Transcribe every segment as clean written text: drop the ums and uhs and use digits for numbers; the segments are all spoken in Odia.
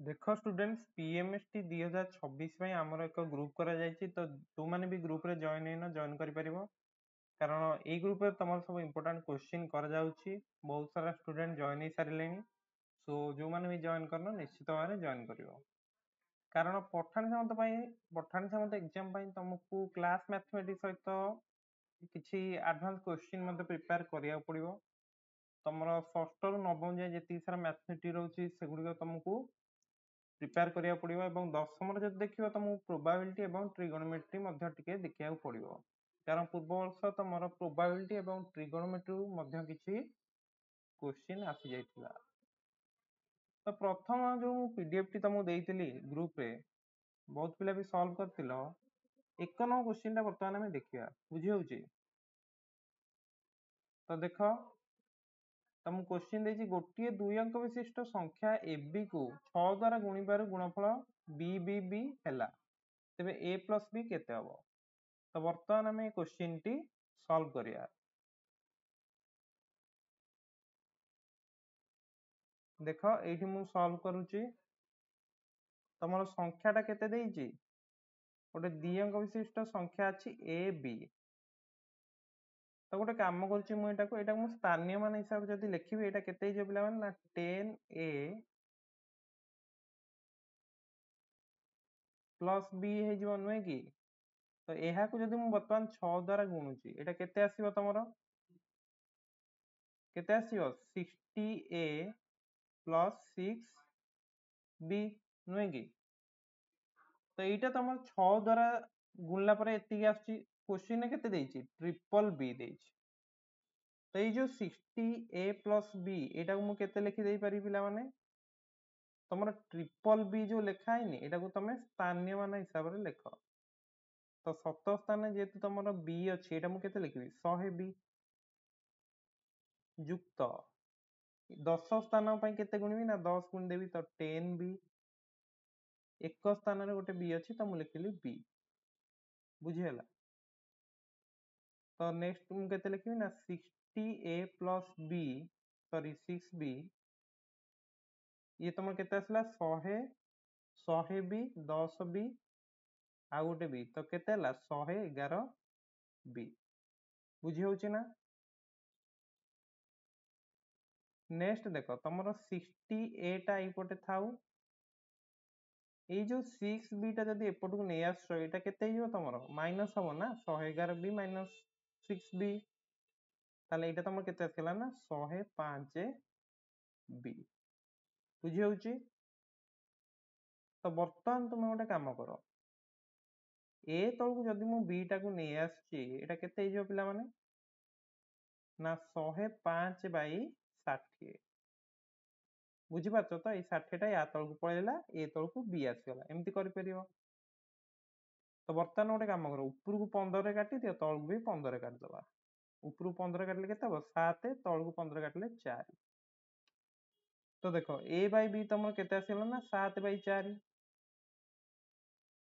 देख स्टूडेंट्स पीएमएसटी 2026 आमर एक ग्रुप करा जायछि तो जो माने भी ग्रुप रे जॉइन करि परिबो कारण ए ग्रुप रे तमर सब इंपोर्टेंट क्वेश्चन करा जाउछि बहुत सारा स्टूडेंट जॉइन ही सारिलेनी सो जो माने भी जॉइन करनो निश्चित भाबरे जॉइन करिवो कारण पठान सामंत एग्जाम पई तुमको क्लास मैथमेटिक्स सहित किछि एडवांस क्वेश्चन मते प्रिपेयर करिया पड़िवो तमरो षष्ठ रु नवम जाय जेति सारा मैथमेटिक्स रहउछि सेगुडी तुमको प्रिपेयर करिया पड़िवो एवं दशम रे जब देखिबो तुमको प्रोबेबिलिटी एवं ट्रिगोनोमेट्री मध्ये टिके देखिया पड़िवो कारण पूर्व वर्ष तमरो प्रोबेबिलिटी एवं ट्रिगोनोमेट्री मध्ये किछि क्वेश्चन आसी जाइतिला तो प्रथम जो पीडीएफ टी तुमको देइतिली ग्रुप रे बहुत पिला भी सॉल्व करतिलो एक नंबर क्वेश्चन ता वर्तमान में देखिया बुझी होउची तो देखो तुम क्वेश्चन देछि गोटिए दुई अंक विशिष्ट संख्या एबी को 6 द्वारा गुणिबार गुणफल बीबीबी हैला तेबे ए प्लस बी केते हबो तो वर्तमान आम क्वेश्चन टी सॉल्व करिया देखो एठी मु सॉल्व करूची तमरो संख्याटा केते देइची गोटे द्वि अंक विशिष्ट संख्या अछि ए बी तो गोटे काम करूची मु एटा मु स्थानीय मान हिसाब जदी लिखिबी एटा केते हिजो पिला माने ना 10a प्लस बी हे जिवो नुहे की तो एहा को जदी मु वर्तमान 6 द्वारा गुणुची एटा केते आसीबो तमरो केते आसीबो 60a प्लस 6b नुहे की तो एटा तमर 6 द्वारा गुणला परे एति आछी क्वेश्चन ने केते देइची ट्रिपल बी देइची तो ये जो 60a प्लस b एटा को मु केते लिखि देई पारि पिला माने तमर ट्रिपल बी जो लेखा हैनी एटा को तमे स्थानीय मान हिसाब रे लेख तो सप्तम स्थान जेतु तमर बी अछि एटा मु केते लिखिबी 100b युक्त 10 स्थान पई केते गुणिबी ना 10 गुण देबी तो 10b एक स्थान रे गोटे बी अछि तो मु लिखिली b बुझी हला तो नेक्स्ट मु केते लिखिबी ना 60a plus b sorry 6b ये तुम केते आसला 100 बी 10 बी आ गोटे बी तो केते हला 111 बी बुझी होउची ना नेक्स्ट देखो तमरो 60a टा इपटे थाउ ए जो 6b टा जदी एपट को नै आसो एटा केते हियो तमरो माइनस हबो ना 111 बी माइनस 6b ताले एटा तमरो केते आसला ना 105 बी बुझी होउची तो वर्तमान तुम गोटे काम करो ए तळकु जदी मु बी टा को नै आसची एटा केते हियो पिला माने ना 105 बाई 60 बुझी पाछो तो ए 60 टा या तळकु पळेला ए तळकु बी आसीगला एमती करि परियो तो वर्तमान गोटे काम करो ऊपर को 15 रे काटी दियो तळकु भी 15 रे काट दबा ऊपर को 15 काटले केते हबो 7 तळकु 15 काटले 4 तो देखो a बाई b तमर केते आसीला ना 7 बाई 4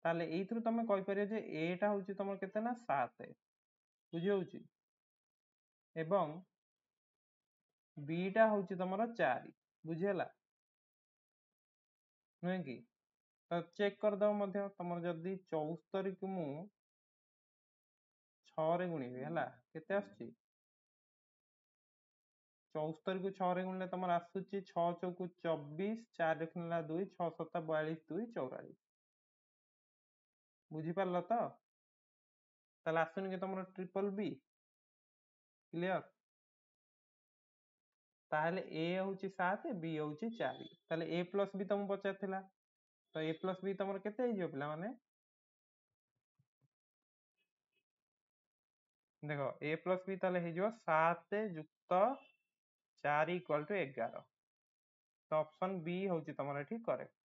ताले एइथरु तमे कहि परियो जे a टा होची तमर केते ना 7 बुझी होउची एवं b टा होची तमर 4 बुझी हला नुहे की तो चेक कर दो मध्य तमर जदी 74 को मु 6 रे गुणिबे हला केते आछी 74 को 6 रे गुणले तमर आसुची 6 चौकु 24 4 रे गुणला 2 6 7 42 2 44 बुझी पारलो तो ताले आसुनी के तमर ट्रिपल बी क्लियर ताहले ए होची 7 बी होची 4 ताले ए प्लस बी तुम पचारथिला तो ए प्लस बी तमर केते हिजो पिला माने देखो ए प्लस बी ताले हिजो 7 युक्त 4 इक्वल टू 11 तो ऑप्शन बी होची तमर एठी करेक्ट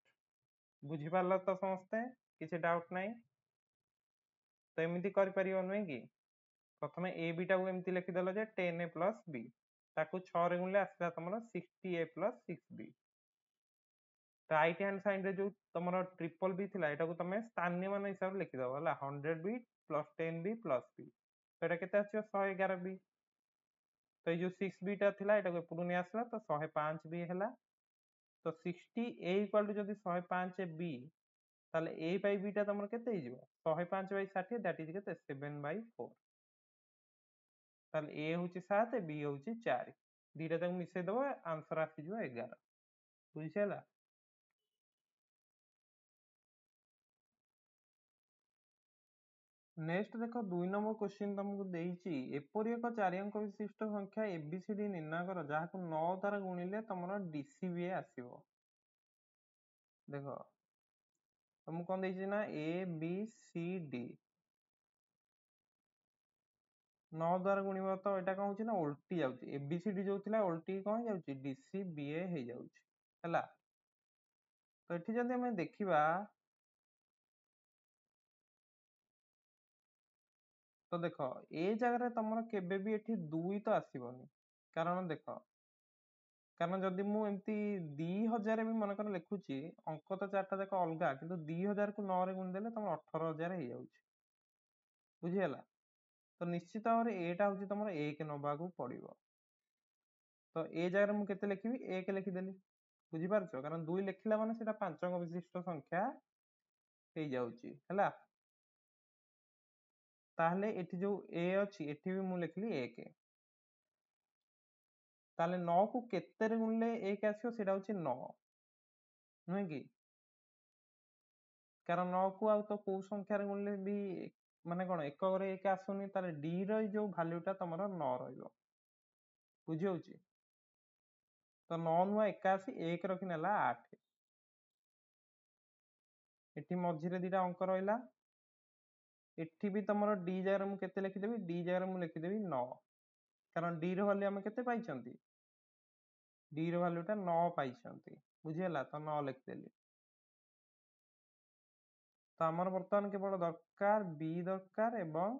बुझी पारलो तो समस्ते किसी डाउट नाही तो एमिति कर परियो नै कि प्रथमे ए बी टा को एमिति लिखि देलो जे 10a प्लस b ताकू 6 रे गुणले आसला तमरो 60a plus 6b right hand side रे जो तमरो ट्रिपल बी थिला एटा को तमे स्थानीय मान हिसाब लिखि दबो हला 100b plus 10b plus b तो एटा केते आछियो 111b तो ये जो 6b टा थिला एटा को एपटू नै आसला तो 105b हैला तो 60 a इक्वल टू जदि 105 b ताले a बाय b टा तमर केते हिजिवो 105 बाय 60 दैट इज केते 7/4 ताले a होची 7 b होची 4 दीटा तक मिसै दबो आंसर आसी जिवो 11 बुझिला। नेक्स्ट देखो 2 नंबर क्वेश्चन तुमको देइची एपरि एक 4 अंक विशिष्ट संख्या एबीसीडी निर्णय करो जाहाको 9 द्वारा गुणिले तमरो डीसीबी आसीबो। देखो तुमको कोन देइची ना ए बी सी डी 9 द्वारा गुणिबो तो एटा कोन होची ना उल्टी जाउची एबीसीडी जो थिला उल्टी कोन जाउची डीसीबीए हे जाउची हला। तो एठी जदि हमें देखिबा तो देखो ए जगह तुम केबे भी एठी 2 तो आसीबनी कारण देखो कारण जदि मु एमती 2000 भी मन कर लिखुची अंक तो चारटा जाक अलगा किंतु 2000 को 9 रे गुण देले तुम 18000 हे जाउची बुझियला। तो निश्चित भाव एटा होची तुम 1 नबा को पड़िबो तो ए जगह मु केते लिखिबी 1 लिखि देली बुझि पारछो कारण 2 लिखिला माने सेटा 5 अंक विशिष्ट संख्या हे जाउची हला। ताहले एठी जो ए अछि एठी भी मु लिखली 1 ताले 9 को केते रे गुणले 1 आसीओ सेटा होची 9 नुहे कि कारण 9 को आउ तो को संख्या रे गुणले भी माने कोन एक रे 1 आसुनी ताले डी रो जो वैल्यूटा तमरो 9 रहइबो बुझि होची। तो 9 नुआ 81 1 रखि नेला 8 एठी मझिरे दिटा अंक रहइला एठी भी तमरो डी जगह मु केते लिखि देबी डी जगह मु लिखि देबी 9 कारण डी रो वैल्यू हम केते पाइछंती डी रो वैल्यूटा 9 पाइछंती बुझियला तो 9 लिखि देली। तो आमर वर्तमान केवल दरकार बी दरकार एवं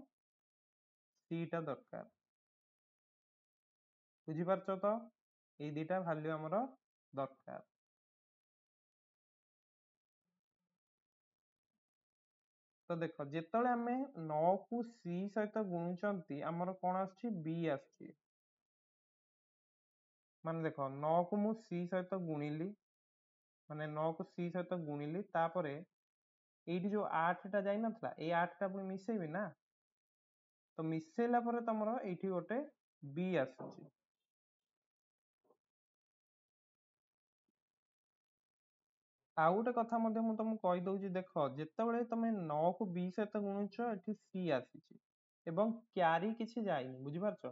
सी टा दरकार बुझी पारछो तो ए दिटा वैल्यू हमर दरकार। तो देखो जेतले हमें 9 को सी सहित गुणुचंती हमर कोन आछि बी आछि माने देखो 9 को मु सी सहित गुणिली माने 9 को सी सहित गुणिली तापरे एठी जो 8 टा जाई नथला ए 8 टा पुनी मिसेबी ना तो मिसेला परे तमरो एठी गोटे बी आछी आउ गोटे कथा मध्य मु तुमको कहि दउची देखो जेतेबेले तमे 9 को 20 सहित गुणुछ एठी सी आसीची एवं क्यारी किछि जाइनी बुझि पारछो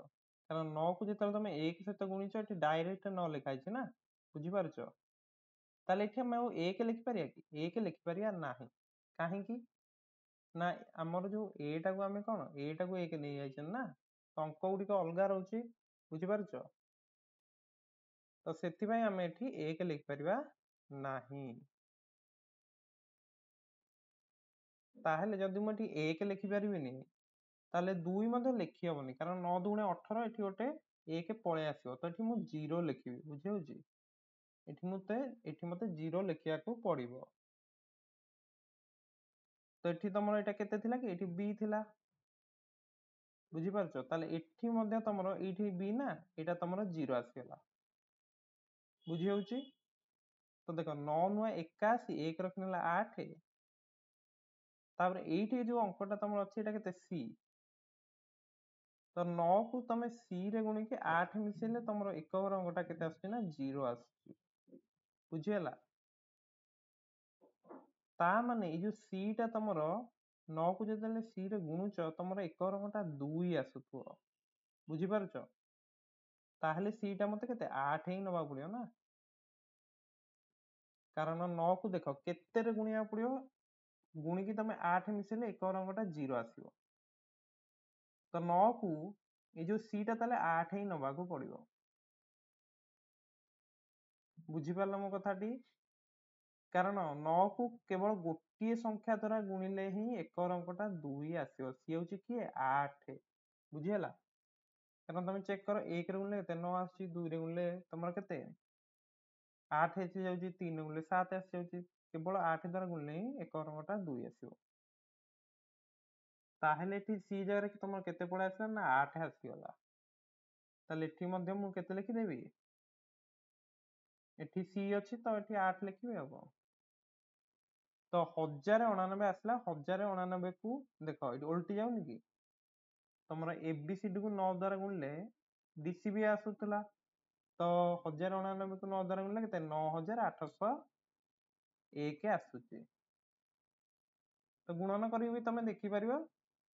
कारण 9 को जेतेबेले तमे 1 सहित गुणिछ एठी डायरेक्ट 9 लिखा आइछ ना बुझि पारछो ताले एठी हम 1 लिखि पारिया कि 1 लिखि पारिया नाही काहे कि ना हमर जो ए टा को हमें कोन ए टा को 1 नै आइछन ना तो अंक गुडी को अलगा रहउची बुझि पारछो तो सेति भाई हम एठी 1 लिखि परिबा नाही ताहले जदि मु एठी 1 लिखि परिबिनी ताहले 2 मध्ये लिखि हबनी कारण 9 दुणे 18 एठी गोटे 1 पळे आसीबो तो एठी मु 0 लिखिबी बुझि होउची एठी मते 0 लिखिया को पड़िबो। तो एठी तमरो एटा केते थिला कि एठी बी थिला बुझि पारछो ताले एठी मध्ये तमरो एठी बी ना एटा तमरो 0 आसीला बुझि होउची। तो देखो 9 नुआ 81 1 रखनेला 8 तापर एठी जो अंकटा तमरो अछि एटा केते सी तो 9 को तमे सी रे गुणी के 8 मिसेले तमरो एक और अंकटा केते आछि ना 0 आछि बुझियला। ता माने ए जो सी टा तमरो 9 को जदले सी रे गुणुच तमरो एक और अंकटा 2 आसुथो बुझि पारछो ताहले सी टा मते केते 8 ही नबा पड़ियो ना कारण 9 को देखो केते रे गुणिया पड़ियो गुणी की तमे 8 मिसेले एक और अंकटा 0 आसीबो तो 9 को ए जो सी टा ताले 8 ही नबा को पड़ियो बुझी पारलो मो कथाटी कारण 9 को केवल गोटिए संख्या द्वारा गुणिले ही एक और अंकटा 2 आसीबो सी होची कि 8 बुझियला कारण तमे चेक करो 1 रे गुणले केते 9 आसी 2 रे गुणले तमरो केते 8 आसी जाउची 3 रे गुणले 7 आसी जाउची केवल 8 द्वारा गुणले ही एक और अंकटा 2 आसीबो ताहेले एठी सी जगह रे तमरो केते पळे आसला ना 8 आसी गला ताले एठी मध्य मु केते लिखि देबी ଏଠି ସି ଅଛି ତ ଏଠି 8 ଲେଖିବେ ଆଉ କଣ। ତ 1099 ଆସିଲା, 1099 କୁ ଦେଖ ଏଠି ଓଲଟି ଯାଉନି କି, ତମର ABCD କୁ 9 ଦ୍ୱାରା ଗୁଣିଲେ DC ବି ଆସୁଥିଲା, ତ 1099 କୁ 9 ଦ୍ୱାରା ଗୁଣିଲେ କେତେ, 9801 ଆସୁଛି। ତ ଗୁଣନ କରିକି ବି ତମେ ଦେଖିପାରିବ,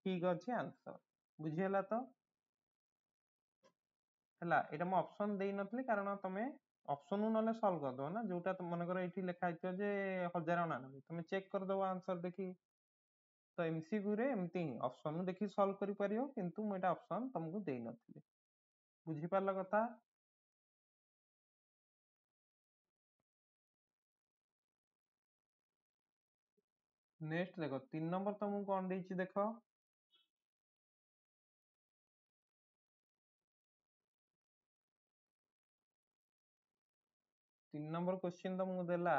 ଠିକ ଅଛି ଆନ୍ସର। ବୁଝିହେଲା ତ? ହେଲା, ଏଇଟା ମୁଁ ଅପସନ ଦେଇନଥିଲି କାରଣ ତମେ ଅପସନରୁ ନହେଲେ ସଲ୍ଭ କରିଦବ ନା, ଯୋଉଟା ମନେକର ଏଇଠି ଲେଖା ହେଇଥିବ ଯେ 1099, ତମେ ଚେକ୍ କରିଦବ ଆନ୍ସର ଦେଖି। ତ MCQ ରେ ଏମିତି ହିଁ ଅପସନରୁ ଦେଖି ସଲ୍ଭ କରିପାରିବ, କିନ୍ତୁ ମୁଁ ଏଇଟା ଅପସନ ତମକୁ ଦେଇନଥିଲି। ବୁଝିପାରିଲ କଥା? ନେକ୍ସଟ ଦେଖ 3 ନମ୍ବର ତମକୁ କଣ ଦେଇଛି ଦେଖ। 3 ନମ୍ବର କ୍ୱେଶ୍ଚିନ୍ ତମକୁ ଦେଲା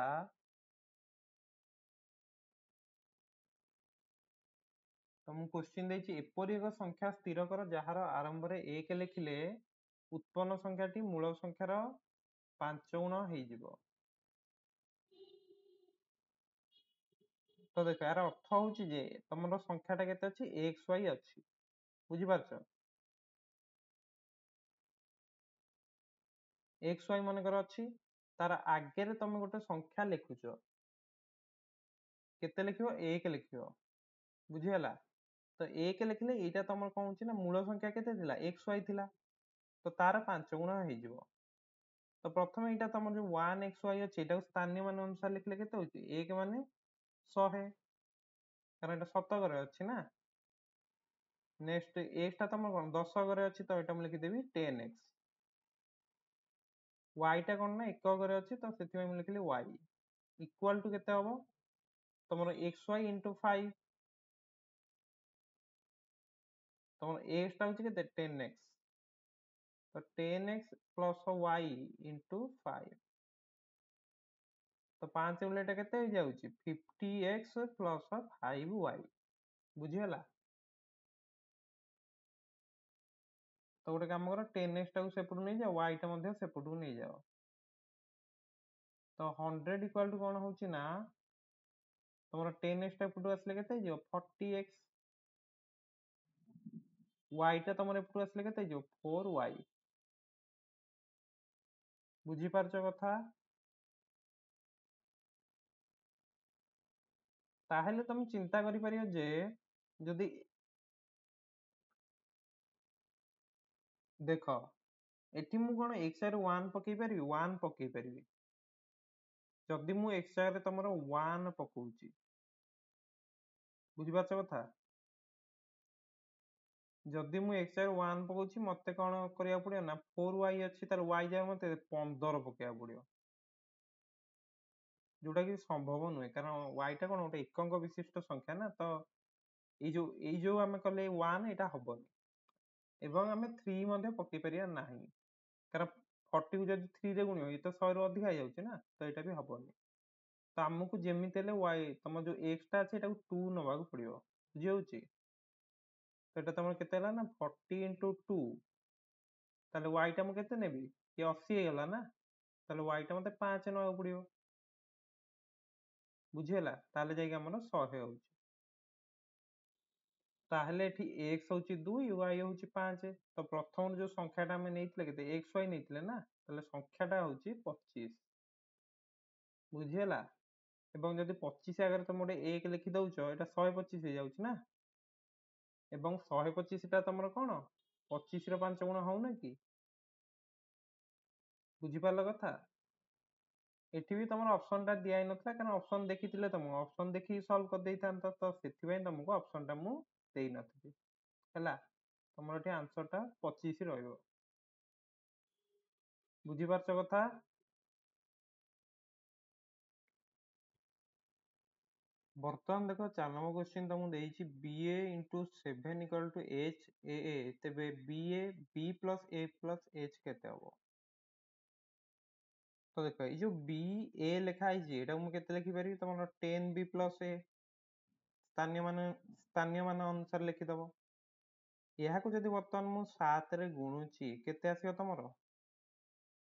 ତମକୁ କ୍ୱେଶ୍ଚିନ୍ ଦେଇଛି, ଏପରି ଏକ ସଂଖ୍ୟା ସ୍ଥିର କର ଯାହାର ଆରମ୍ଭରେ 1 ଲେଖିଲେ ଉତ୍ପନ୍ନ ସଂଖ୍ୟାଟି ମୂଳ ସଂଖ୍ୟାର 5 ଗୁଣ ହେଇଯିବ। ତ ଦେଖ ଏହାର ଅର୍ଥ ହଉଛି ଯେ ତମର ସଂଖ୍ୟାଟା କେତେ ଅଛି, XY ଅଛି। ବୁଝିପାରୁଛ? XY ମନେକର ଅଛି, ତାର ଆଗରେ ତମେ ଗୋଟେ ସଂଖ୍ୟା ଲେଖୁଛ, କେତେ ଲେଖିବ, 1 ଲେଖିବ। ବୁଝିହେଲା? ତ 1 ଲେଖିଲେ ଏଇଟା ତମର କଣ ହଉଛି ନା, ମୂଳ ସଂଖ୍ୟା କେତେ ଥିଲା, XY ଥିଲା, ତ ତାର 5 ଗୁଣ ହେଇଯିବ। ତ ପ୍ରଥମେ ଏଇଟା ତମର ଯୋଉ 1XY ଅଛି, ଏଟାକୁ ସ୍ଥାନୀୟ ମାନ ଅନୁସାରେ ଲେଖିଲେ କେତେ ହଉଛି, 1 ମାନେ 100, କାରଣ ଏଟା ଶତକରେ ଅଛି ନା। ନେକ୍ସଟ x ଟା ତମର କଣ, ଦଶକରେ ଅଛି, ତ ଏଟା ମୁଁ ଲିଖିଦେବି 10x। y ଟା କଣ ନା ଏକକରେ ଅଛି, ତ ସେଥିପାଇଁ ମୁଁ ଲିଖିଲି y ଇକ୍ୱାଲ ଟୁ କେତେ ହବ, ତମର xy ଇଣ୍ଟୁ 5, ତମର x ଟା ହଉଛି କେତେ, 10x, ତ 10x ପ୍ଲସ y ଇଣ୍ଟୁ 5, ତ 5 ଗୁଣିଲେ ଏଟା କେତେ ହେଇଯାଉଛି, 50x ପ୍ଲସ 5y। ବୁଝିହେଲା? ତ ଗୋଟେ କାମ କର, 10x ଟାକୁ ସେପଟୁ ନେଇଯାଅ, y ଟା ମଧ୍ୟ ସେପଟକୁ ନେଇଯାଅ। ତ 100 ଇକ୍ୱାଲ ଟୁ କଣ ହଉଛି ନା, ତମର 10x ଟା ଏପଟୁ ଆସିଲେ କେତେ ହେଇଯିବ, 40x, y ଟା ତମର ଏପଟୁ ଆସିଲେ କେତେ ହେଇଯିବ, 4y। ବୁଝିପାରୁଛ କଥା? ତାହେଲେ ତମେ ଚିନ୍ତା କରିପାରିବ ଯେ ଯଦି ଦେଖ ଏଠି ମୁଁ କଣ x ଜାଗାରେ 1 ପକେଇ ପାରିବି, 1 ପକେଇ ପାରିବି। ଯଦି ମୁଁ x ଜାଗାରେ ତମର 1 ପକଉଛି, ବୁଝିପାରୁଛ କଥା? ଯଦି ମୁଁ x ଜାଗାରେ 1 ପକଉଛି, ମତେ କଣ କରିବାକୁ ପଡିବ ନା, 4y ଅଛି, ତାର y ଜାଗାରେ ମତେ 15 ପକେଇବାକୁ ପଡିବ, ଯୋଉଟା କି ସମ୍ଭବ ନୁହେଁ, କାରଣ y ଟା କଣ ଗୋଟେ ଏକଙ୍କ ବିଶିଷ୍ଟ ସଂଖ୍ୟା ନା। ତ ଏଇ ଯୋଉ ଆମେ କଲେ 1, ଏଇଟା ହବନି। ଏବଂ ଆମେ 3 ମଧ୍ୟ ପକେଇ ପାରିବା ନାହିଁ, କାରଣ 40 କୁ ଯଦି 3 ରେ ଗୁଣିବ, ଇଏ ତ 100 ରୁ ଅଧିକା ହେଇଯାଉଛି ନା, ତ ଏଇଟା ବି ହବନି। ତ ଆମକୁ ଯେମିତି ହେଲେ y, ତମର ଯୋଉ x ଟା ଅଛି, ଏଟାକୁ 2 ନବାକୁ ପଡିବ। ବୁଝିହଉଛି? ତ ଏଟା ତମର କେତେ ହେଲା ନା, 40 ଇଣ୍ଟୁ 2, ତାହେଲେ y ଟା ମୁଁ କେତେ ନେବି, ଇଏ 80 ହେଇଗଲା ନା, ତାହେଲେ y ଟା ମତେ 5 ନବାକୁ ପଡିବ। ବୁଝିହେଲା? ତାହେଲେ ଯାଇକି ଆମର 100 ହଉଛି। ତାହେଲେ ଏଠି x ହଉଛି 2, y ହଉଛି 5, ତ ପ୍ରଥମରୁ ଯୋଉ ସଂଖ୍ୟାଟା ଆମେ ନେଇଥିଲେ କେତେ, xy ନେଇଥିଲେ ନା, ତାହେଲେ ସଂଖ୍ୟାଟା ହଉଛି 25। ବୁଝିହେଲା? ଏବଂ ଯଦି 25 ଆଗରେ ତମେ ଗୋଟେ 1 ଲେଖି ଦଉଛ, ଏଟା 125 ହେଇଯାଉଛି ନା। ଏବଂ 125 ଟା ତମର କଣ, 25 ର 5 ଗୁଣ ହଉନା କି? ବୁଝିପାରିଲ କଥା? ଏଠି ବି ତମର ଅପସନ ଟା ଦିଆ ହେଇନଥିଲା, କାରଣ ଅପସନ ଦେଖିଥିଲେ ତମକୁ ଅପସନ ଦେଖିକି ସଲ୍ଭ କରିଦେଇଥାନ୍ତ, ତ ସେଥିପାଇଁ ତମକୁ ଅପସନ ଟା ମୁଁ ଦେଇନଥିଲି। ହେଲା, ତମର ଏଠି ଆନ୍ସର ଟା 25 ରହିବ। ବୁଝିପାରୁଛ କଥା? ବର୍ତ୍ତମାନ ଦେଖ 4 ନମ୍ବର କ୍ୱେଶ୍ଚିନ୍ ତମକୁ ଦେଇଛି, BA into 7 equal to HAA, ତେବେ BA B plus A plus H କେତେ ହବ? ତ ଦେଖ ଏଇ ଯୋଉ BA ଲେଖା ହେଇଛି, ଏଟାକୁ ମୁଁ କେତେ ଲେଖିପାରିବି, ତମର 10B plus A, ସ୍ଥାନୀୟ ମାନ ଅନୁସାରେ ଲେଖିଦବ। ଏହାକୁ ଯଦି ବର୍ତ୍ତମାନ ମୁଁ 7 ରେ ଗୁଣୁଛି, କେତେ ଆସିବ ତମର,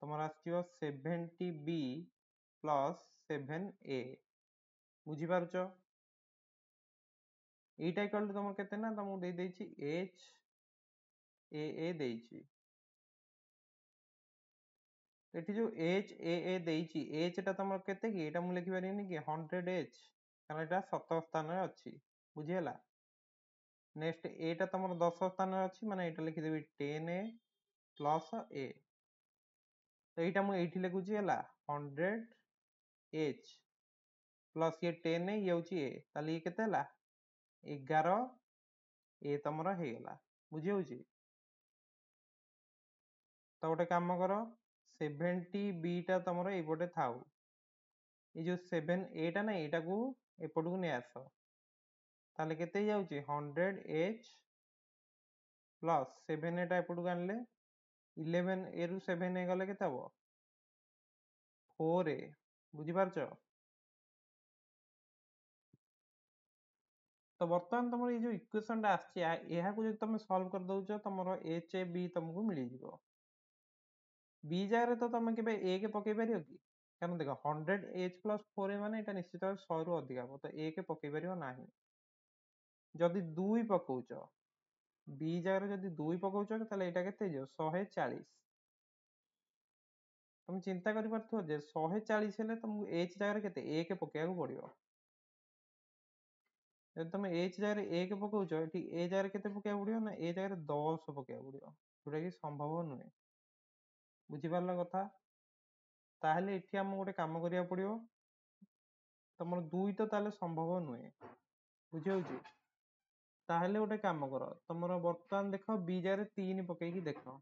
ତମର ଆସିବ 70b ପ୍ଲସ୍ 7a ବୁଝିପାରୁଛ এইটা ইকুয়াল টু তোমার কেতে না তোমাকে দেই ଦେଇଛି h a a ଦେଇଛି এটি যে h a a ଦେଇଛି h টা তোমার কেতে কি এটা ମୁଁ ଲେଖି ପାରିବିନି କି 100h কারণ এটা 17 স্থাନରେ ଅଛି ବୁଝିହେଲା ନେକ୍ସଟ a ଟା ତମର 10 ସ୍ଥାନରେ ଅଛି ମାନେ ଏଇଟା ଲେଖିଦେବି 10a ପ୍ଲସ୍ a ତ ଏଇଟା ମୁଁ ଏଇଠି ଲେଖୁଛି ହେଲା 100h ପ୍ଲସ୍ ଇଏ 10 ଇଏ ହେଉଛି a ତାହେଲେ ଇଏ କେତେ ହେଲା 11 a ତମର ହେଇଗଲା ବୁଝି ହେଉଛି ତ ଗୋଟେ କାମ କର 70b ଟା ତମର ଏଇପଟେ ଥାଉ এই যে 7a ଟା না এটাକୁ এপটକୁ নিয়ে আস তাহলে কেতে যাଉଛି 100h প্লস 7a টা এপটକୁ আনলে 11 a ରୁ 7a গলে কেতে হবো 4a বুঝিপারছ তো বর্তমান তোমার এই যে ইকুয়েশনটা আসছে এহাকু যদি তুমি সলভ করে দউছ তোমার h a b তোমাকে মিলিଯିବ b জায়গায় তো তুমি কেবে a কে পকাই পারিও কি কারণ দেখো 100h প্লস 4a মানে এটা নিশ্চিত ভাবে 100 রু ଅଧିକା হব তো a কে পকাই পারিও ନାହିଁ যদি 2 পকাউছ b জায়গায় যদি 2 পকাউছ তাহলে এটা কেতে ହେଇଯିବ 140 তুমি চিন্তা করি পারথিব যে 140 হেলে তোমাকে h জায়গায় কেতে a কে পকাইବାକୁ পড়িବ ଯଦି ତମେ h ଜାଗାରେ 1 ପକଉଛ ଏଠି a ଜାଗାରେ କେତେ ପକେଇବାକୁ ପଡିବ ନା a ଜାଗାରେ 10 ପକେଇବାକୁ ପଡିବ ଯୋଉଟା କି ସମ୍ଭବ ନୁହେଁ ବୁଝିପାରିଲ କଥା ତାହେଲେ ଏଠି ଆମକୁ ଗୋଟେ କାମ କରିବାକୁ ପଡିବ ତମର 2 ତ ତାହେଲେ ସମ୍ଭବ ନୁହେଁ ବୁଝି ହଉଛି ତାହେଲେ ଗୋଟେ କାମ କର ତମର ବର୍ତ୍ତମାନ ଦେଖ b ଜାଗାରେ 3 ପକେଇକି ଦେଖ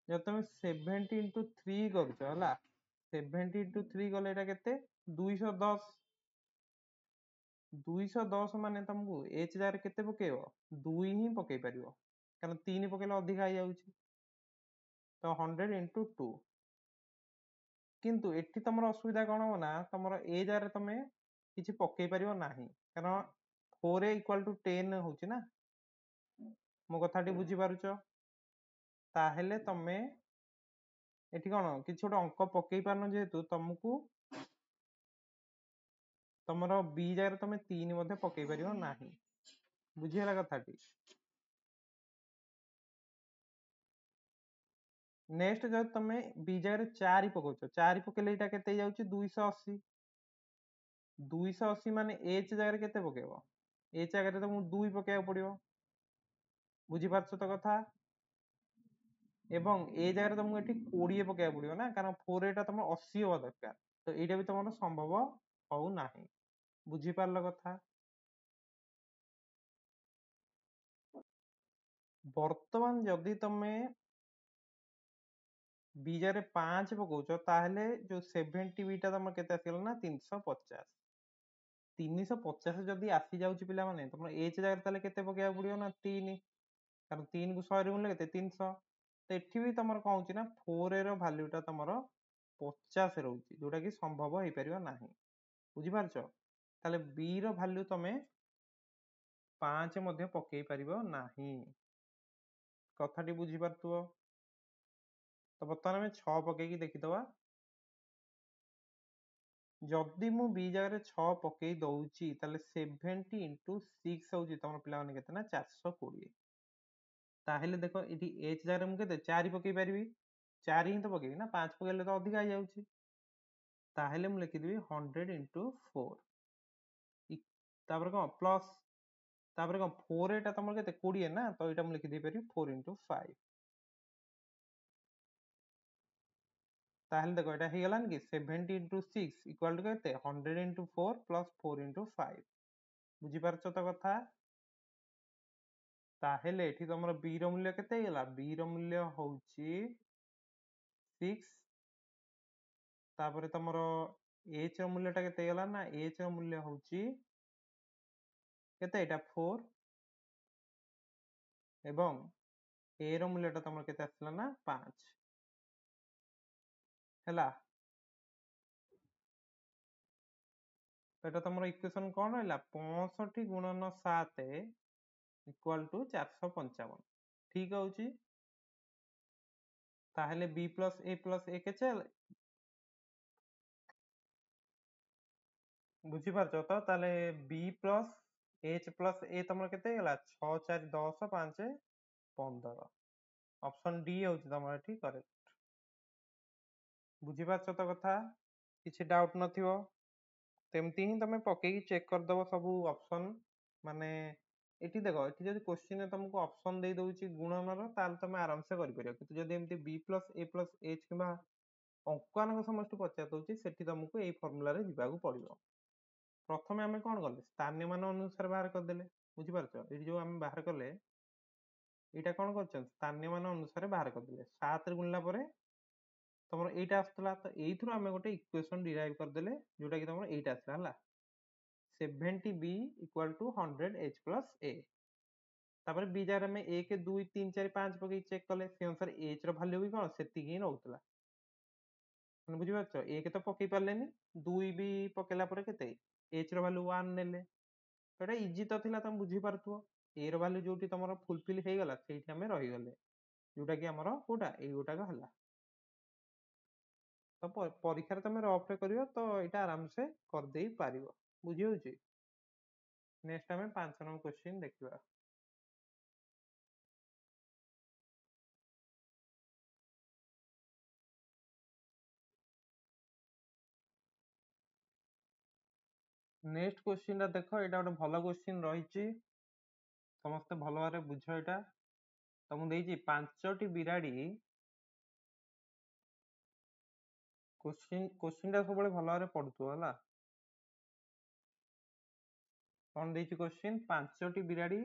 ଯଦି ତମେ 70 into 3 କରୁଛ ହେଲା 70 into 3 ଗଲେ ଏଟା କେତେ 210 210 ମାନେ ତମକୁ h ଜାଗାରେ କେତେ ପକେଇବ 2 ହିଁ ପକେଇ ପାରିବ କାରଣ 3 ପକେଇଲେ ଅଧିକା ହେଇଯାଉଛି ତ 100 into 2 କିନ୍ତୁ ଏଠି ତମର ଅସୁବିଧା କଣ ହବ ନା ତମର a ଜାଗାରେ ତମେ କିଛି ପକେଇ ପାରିବ ନାହିଁ କାରଣ 4a equal to 10 ହଉଛି ନା ମୋ କଥାଟି ବୁଝି ପାରୁଛ ତାହେଲେ ତମେ ଏଠି କଣ କିଛି ଗୋଟେ ଅଙ୍କ ପକେଇ ପାରୁନ ଯେହେତୁ ତମକୁ ତମର b ଜାଗାରେ ତମେ 3 ମଧ୍ୟ ପକେଇ ପାରିବ ନାହିଁ ବୁଝିହେଲା କଥାଟି ନେକ୍ସଟ ଯଦି ତମେ b ଜାଗାରେ 4 ପକଉଛ 4 ପକେଇଲେ ଏଇଟା କେତେ ହେଇଯାଉଛି 280 280 ମାନେ h ଜାଗାରେ କେତେ ପକେଇବ h ଜାଗାରେ ତମକୁ 2 ପକେଇବାକୁ ପଡିବ ବୁଝିପାରୁଛ ତ କଥା ଏବଂ a ଜାଗାରେ ତମକୁ ଏଠି 20 ପକେଇବାକୁ ପଡିବ ନା କାରଣ 4a ଟା ତମର 80 ହବା ଦରକାର ତ ଏଇଟା ବି ତମର ସମ୍ଭବ ହଉ ନାହିଁ ବୁଝିପାରିଲ କଥା ବର୍ତ୍ତମାନ ଯଦି ତମେ b ଜାଗାରେ 5 ପକଉଛ ତାହେଲେ ଯୋଉ 70b ଟା ତମର କେତେ ଆସିଗଲା ନା 350 350 ଯଦି ଆସି ଯାଉଛି ପିଲାମାନେ ତମର h ଜାଗାରେ ତାହେଲେ କେତେ ପକେଇବାକୁ ପଡିବ ନା 3 କାରଣ 3 କୁ 100 ରେ ଗୁଣିଲେ କେତେ 300 ତ ଏଠି ବି ତମର କଣ ହଉଛି ନା 4a ର ଭ୍ୟାଲ୍ୟୁ ଟା ତମର 50 ରହୁଛି ଯୋଉଟା କି ସମ୍ଭବ ହେଇପାରିବ ନାହିଁ ବୁଝିପାରୁଛ ତାହେଲେ b ର ଭ୍ୟାଲ୍ୟୁ ତମେ 5 ମଧ୍ୟ ପକେଇ ପାରିବ ନାହିଁ କଥାଟି ବୁଝିପାରୁଥିବ ତ ବର୍ତ୍ତମାନ ଆମେ 6 ପକେଇକି ଦେଖିଦବା ଯଦି ମୁଁ b ଜାଗାରେ 6 ପକେଇ ଦଉଛି ତାହେଲେ 70 into 6 ହଉଛି ତମର ପିଲାମାନେ କେତେ ନା 420 ତାହେଲେ ଦେଖ ଏଠି h ଜାଗାରେ ମୁଁ କେତେ 4 ପକେଇ ପାରିବି 4 ହିଁ ତ ପକେଇବି ନା 5 ପକେଇଲେ ତ ଅଧିକା ହେଇଯାଉଛି ତାହେଲେ ମୁଁ ଲେଖିଦେବି 100 into 4 ତାପରେ କଣ ପ୍ଲସ୍ ତାପରେ କଣ 4 ଏଟା ତମର କେତେ 20 ନା ତ ଏଇଟା ମୁଁ ଲେଖି ଦେଇ ପାରିବି 4 into 5 ତାହେଲେ ଦେଖ ଏଟା ହେଇଗଲାନି କି 70 into 6 equal to କେତେ 100 into 4 plus 4 into 5 ବୁଝିପାରୁଛ ତ କଥା ତାହେଲେ ଏଠି ତମର b ର ମୂଲ୍ୟ କେତେ ହେଇଗଲା b ର ମୂଲ୍ୟ ହଉଛି 6 ତାପରେ ତମର h ର ମୂଲ୍ୟ ଟା କେତେ ହେଇଗଲା ନା h ର ମୂଲ୍ୟ ହଉଛି କେତେ ଏଟା 4 ଏବଂ a ର ମୂଲ୍ୟ ଟା ତମର କେତେ ଆସିଲା ନା 5 ହେଲା ଏଟା ତମର ଇକ୍वेସନ କଣ ରହିଲା 65 ଗୁଣନ 7 equal to 455 ଠିକ ହଉଛି তাহলে বি প্লস এ কেতে ବୁଝିପାରୁଛ ତ? ତାହେଲେ B plus H plus A ତମର କେତେ ହେଇଗଲା? 6 4 10 5 15। ଅପସନ ଡି ହଉଛି ତମର ଏଠି କରେକ୍ଟ। ବୁଝିପାରୁଛ ତ କଥା? କିଛି ଡାଉଟ ନଥିବ। ସେମିତି ହିଁ ତମେ ପକେଇକି ଚେକ୍ କରିଦବ ସବୁ ଅପସନ। ମାନେ ଏଠି ଦେଖ, ଏଠି ଯଦି କୋଶ୍ଚିନ୍ ତମକୁ ଅପସନ ଦେଇ ଦଉଛି ଗୁଣନର, ତାହେଲେ ତମେ ଆରାମସେ କରିପାରିବ। କିନ୍ତୁ ଯଦି ଏମିତି B plus A plus H କିମ୍ବା ଅଙ୍କାନକ ସମଷ୍ଟି ପଚାରି ଦଉଛି, ସେଠି ତମକୁ ଏଇ ଫର୍ମୁଲାରେ ଯିବାକୁ ପଡିବ। ପ୍ରଥମେ ଆମେ କଣ କଲେ? ସ୍ଥାନୀୟମାନ ଅନୁସାରେ ବାହାର କରିଦେଲେ। ବୁଝିପାରୁଛ? ଏଠି ଯୋଉ ଆମେ ବାହାର କଲେ, ଏଇଟା କଣ କରିଛନ୍ତି? ସ୍ଥାନୀୟମାନ ଅନୁସାରେ ବାହାର କରିଦେଲେ। 7 ରେ ଗୁଣିଲା ପରେ ତମର ଏଇଟା ଆସୁଥିଲା, ତ ଏଇଥିରୁ ଆମେ ଗୋଟେ ଇକ୍ୱେସନ ଡିରାଇଭ୍ କରିଦେଲେ, ଯୋଉଟା କି ତମର ଏଇଟା ଆସିଲା ହେଲା। 70B equal to 100H plus A। ତାପରେ B ଜାଗାରେ ଆମେ 1 2 3 4 5 ପକେଇ ଚେକ୍ କଲେ, ସେ ଅନୁସାରେ H ର ଭାଲ୍ୟୁ ବି କଣ ସେତିକି ହିଁ ରହୁଥିଲା। ମାନେ ବୁଝିପାରୁଛ? 1 ତ ପକେଇ ପାରିଲେନି, 2 ବି ପକେଇଲା ପରେ କେତେ? H ର ଭାଲ୍ୟୁ 1 ନେଲେ। ତ ଏଟା ଇଜି ତ ଥିଲା, ତମେ ବୁଝିପାରୁଥିବ। A ର ଭାଲ୍ୟୁ ଯୋଉଠି ତମର ଫୁଲଫିଲ୍ ହେଇଗଲା, ସେଇଠି ଆମେ ରହିଗଲେ। ଯୋଉଟା କି ଆମର କୋଉଟା? ଏଇ ଗୋଟାକ ହେଲା। ତ ପରୀକ୍ଷାରେ ତମେ ରଫରେ କରିବ ତ ଏଇଟା ଆରାମସେ କରିଦେଇ ପାରିବ। ବୁଝି ହଉଛି? ନେକ୍ସଟ ଆମେ 5 ନମ୍ବର କ୍ୱେଶ୍ଚିନ୍ ଦେଖିବା। ନେକ୍ସଟ କ୍ୱେଶ୍ଚିନ୍ ଟା ଦେଖ, ଏଇଟା ଗୋଟେ ଭଲ କ୍ୱେଶ୍ଚିନ୍ ରହିଛି। ସମସ୍ତେ ଭଲ ଭାବରେ ବୁଝ ଏଇଟା। ତମକୁ ଦେଇଛି 5ଟି ବିରାଡ଼ି। କ୍ୱେଶ୍ଚିନ୍ ଟା ସବୁବେଳେ ଭଲ ଭାବରେ ପଢୁଥିବ ହେଲା। କଣ ଦେଇଛି କ୍ୱେଶ୍ଚିନ୍? 5ଟି ବିରାଡ଼ି